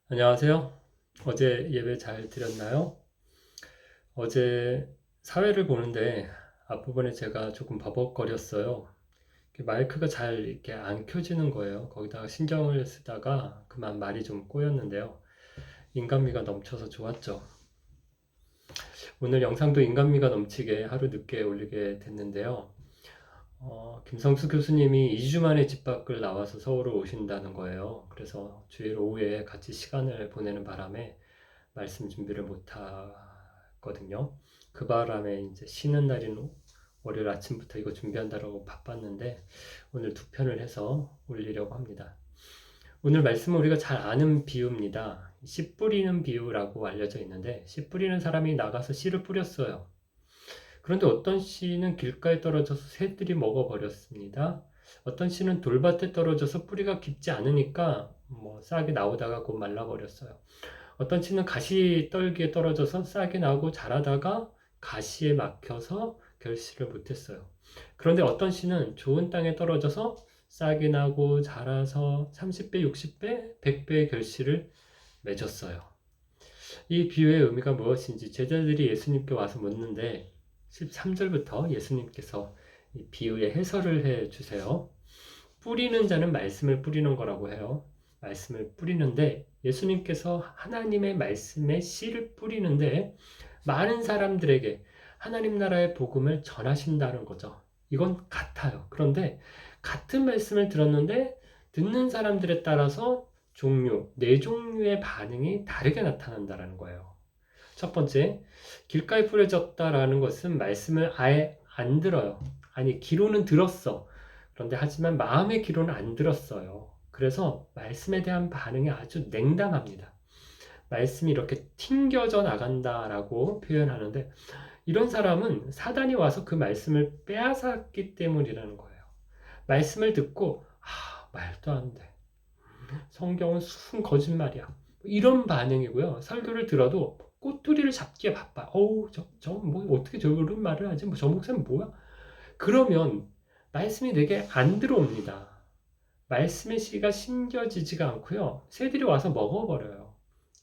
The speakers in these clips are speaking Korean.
안녕하세요. 어제 예배 잘 드렸나요? 어제 사회를 보는데 앞부분에 제가 조금 버벅거렸어요. 마이크가 잘 이렇게 안 켜지는 거예요. 거기다가 신경을 쓰다가 그만 말이 좀 꼬였는데요. 인간미가 넘쳐서 좋았죠. 오늘 영상도 인간미가 넘치게 하루 늦게 올리게 됐는데요. 김성수 교수님이 2주 만에 집 밖을 나와서 서울을 오신다는 거예요. 그래서 주일 오후에 같이 시간을 보내는 바람에 말씀 준비를 못 하거든요. 그 바람에 이제 쉬는 날인 월요일 아침부터 이거 준비한다고 바빴는데 오늘 두 편을 해서 올리려고 합니다. 오늘 말씀은 우리가 잘 아는 비유입니다. 씨 뿌리는 비유라고 알려져 있는데 씨 뿌리는 사람이 나가서 씨를 뿌렸어요. 그런데 어떤 씨는 길가에 떨어져서 새들이 먹어버렸습니다. 어떤 씨는 돌밭에 떨어져서 뿌리가 깊지 않으니까 싹이 나오다가 곧 말라버렸어요. 어떤 씨는 가시떨기에 떨어져서 싹이 나고 자라다가 가시에 막혀서 결실을 못했어요. 그런데 어떤 씨는 좋은 땅에 떨어져서 싹이 나고 자라서 30배, 60배, 100배의 결실을 맺었어요. 이 비유의 의미가 무엇인지 제자들이 예수님께 와서 묻는데 13절부터 예수님께서 이 비유의 해설을 해 주세요. 뿌리는 자는 말씀을 뿌리는 거라고 해요. 말씀을 뿌리는데 예수님께서 하나님의 말씀에 씨를 뿌리는데 많은 사람들에게 하나님 나라의 복음을 전하신다는 거죠. 이건 같아요. 그런데 같은 말씀을 들었는데 듣는 사람들에 따라서 네 종류의 반응이 다르게 나타난다는 거예요. 첫 번째, 길가에 뿌려졌다라는 것은 말씀을 아예 안 들어요. 아니, 귀로는 들었어. 그런데 하지만 마음의 귀로는 안 들었어요. 그래서 말씀에 대한 반응이 아주 냉담합니다. 말씀이 이렇게 튕겨져 나간다라고 표현하는데 이런 사람은 사단이 와서 그 말씀을 빼앗았기 때문이라는 거예요. 말씀을 듣고 말도 안 돼. 성경은 순 거짓말이야. 이런 반응이고요. 설교를 들어도 꼬투리를 잡기에 바빠. 어우, 뭐, 어떻게 저런 말을 하지? 저 목사는 뭐야? 그러면 말씀이 내게 안 들어옵니다. 말씀의 씨가 심겨지지가 않고요. 새들이 와서 먹어버려요.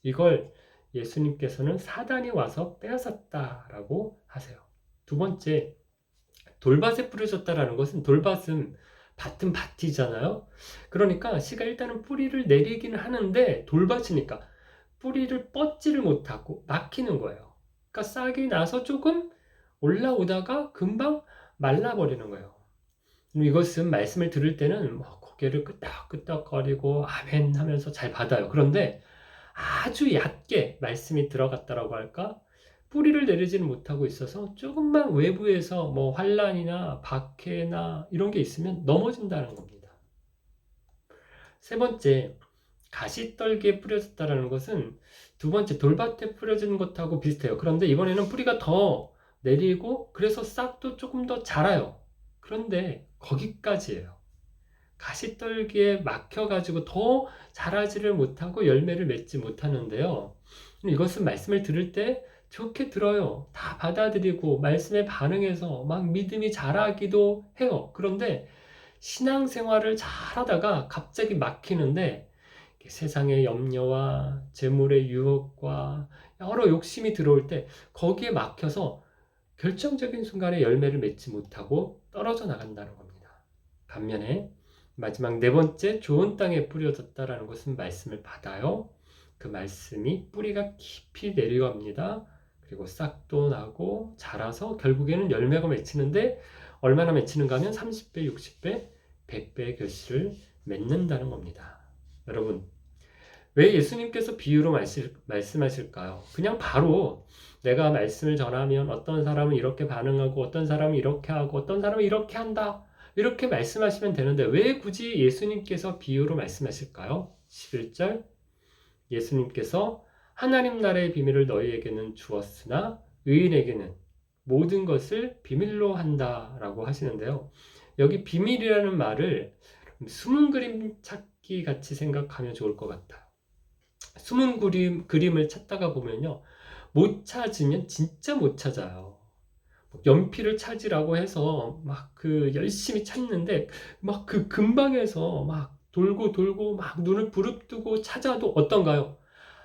이걸 예수님께서는 사단이 와서 빼앗았다라고 하세요. 두 번째, 돌밭에 뿌려졌다라는 것은 돌밭은 밭은 밭이잖아요. 그러니까 씨가 일단은 뿌리를 내리기는 하는데 돌밭이니까 뿌리를 뻗지를 못하고 막히는 거예요. 그러니까 싹이 나서 조금 올라오다가 금방 말라버리는 거예요. 이것은 말씀을 들을 때는 고개를 끄덕끄덕거리고 아멘 하면서 잘 받아요. 그런데 아주 얕게 말씀이 들어갔다라고 할까? 뿌리를 내리지는 못하고 있어서 조금만 외부에서 환란이나 박해나 이런 게 있으면 넘어진다는 겁니다. 세 번째, 가시떨기에 뿌려졌다는 것은 두 번째 돌밭에 뿌려진 것하고 비슷해요. 그런데 이번에는 뿌리가 더 내리고 그래서 싹도 조금 더 자라요. 그런데 거기까지예요. 가시떨기에 막혀가지고 더 자라지를 못하고 열매를 맺지 못하는데요. 이것은 말씀을 들을 때 좋게 들어요. 다 받아들이고 말씀에 반응해서 막 믿음이 자라기도 해요. 그런데 신앙생활을 잘하다가 갑자기 막히는데 세상의 염려와 재물의 유혹과 여러 욕심이 들어올 때 거기에 막혀서 결정적인 순간에 열매를 맺지 못하고 떨어져 나간다는 겁니다. 반면에 마지막 네 번째 좋은 땅에 뿌려졌다라는 것은 말씀을 받아요. 그 말씀이 뿌리가 깊이 내려갑니다. 그리고 싹도 나고 자라서 결국에는 열매가 맺히는데 얼마나 맺히는가 하면 30배, 60배, 100배의 결실을 맺는다는 겁니다. 여러분, 왜 예수님께서 비유로 말씀하실까요? 그냥 바로 내가 말씀을 전하면 어떤 사람은 이렇게 반응하고 어떤 사람은 이렇게 하고 어떤 사람은 이렇게 한다. 이렇게 말씀하시면 되는데 왜 굳이 예수님께서 비유로 말씀하실까요? 11절 예수님께서 하나님 나라의 비밀을 너희에게는 주었으나 의인에게는 모든 것을 비밀로 한다라고 하시는데요. 여기 비밀이라는 말을 숨은 그림 찾기 같이 생각하면 좋을 것 같아요. 숨은 그림을 찾다가 보면요. 못 찾으면 진짜 못 찾아요. 연필을 찾으라고 해서 막 열심히 찾는데 막 그 근방에서 막 돌고 돌고 막 눈을 부릅뜨고 찾아도 어떤가요?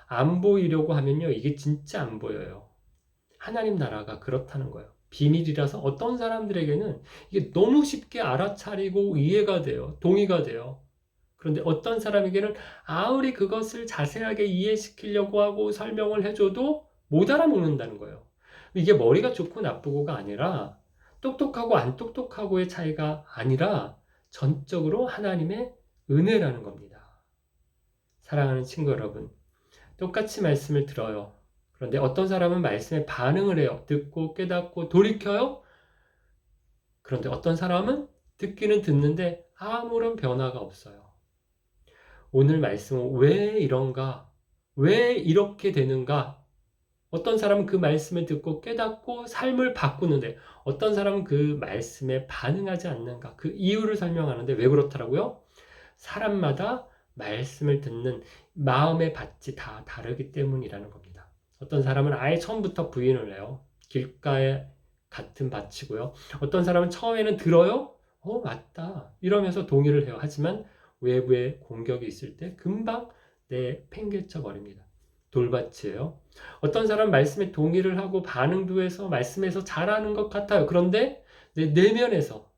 안 보이려고 하면요, 이게 진짜 안 보여요. 하나님 나라가 그렇다는 거예요. 비밀이라서 어떤 사람들에게는 이게 너무 쉽게 알아차리고 이해가 돼요. 동의가 돼요. 그런데 어떤 사람에게는 아무리 그것을 자세하게 이해시키려고 하고 설명을 해줘도 못 알아먹는다는 거예요. 이게 머리가 좋고 나쁘고가 아니라 똑똑하고 안 똑똑하고의 차이가 아니라 전적으로 하나님의 은혜라는 겁니다. 사랑하는 친구 여러분, 똑같이 말씀을 들어요. 그런데 어떤 사람은 말씀에 반응을 해요. 듣고 깨닫고 돌이켜요. 그런데 어떤 사람은 듣기는 듣는데 아무런 변화가 없어요. 오늘 말씀은 왜 이런가? 왜 이렇게 되는가? 어떤 사람은 그 말씀을 듣고 깨닫고 삶을 바꾸는데 어떤 사람은 그 말씀에 반응하지 않는가? 그 이유를 설명하는데 왜 그렇더라고요? 사람마다 말씀을 듣는 마음의 밭이 다 다르기 때문이라는 겁니다. 어떤 사람은 아예 처음부터 부인을 해요. 길가에 같은 밭이고요. 어떤 사람은 처음에는 들어요. 맞다. 이러면서 동의를 해요. 하지만 외부에 공격이 있을 때 금방 팽개쳐 버립니다. 돌밭이에요. 어떤 사람 말씀에 동의를 하고 반응도 해서 말씀에서 잘하는 것 같아요. 그런데 내 내면에서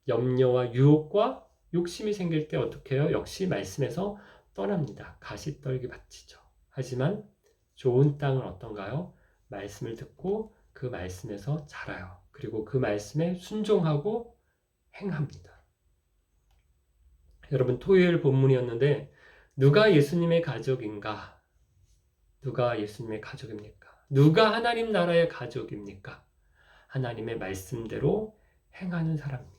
염려와 유혹과 욕심이 생길 때 어떻게 해요? 역시 말씀에서 떠납니다. 가시떨기 밭이죠. 하지만 좋은 땅은 어떤가요? 말씀을 듣고 그 말씀에서 자라요. 그리고 그 말씀에 순종하고 행합니다. 여러분, 토요일 본문이었는데 누가 예수님의 가족인가? 누가 예수님의 가족입니까? 누가 하나님 나라의 가족입니까? 하나님의 말씀대로 행하는 사람입니다.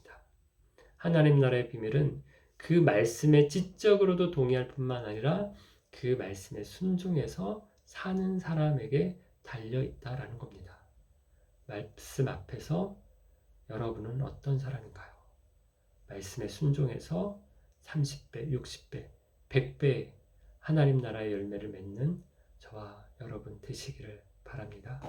하나님 나라의 비밀은 그 말씀에 지적으로도 동의할 뿐만 아니라 그 말씀에 순종해서 사는 사람에게 달려 있다라는 겁니다. 말씀 앞에서 여러분은 어떤 사람인가요? 말씀에 순종해서 30배, 60배, 100배 하나님 나라의 열매를 맺는 저와 여러분 되시기를 바랍니다.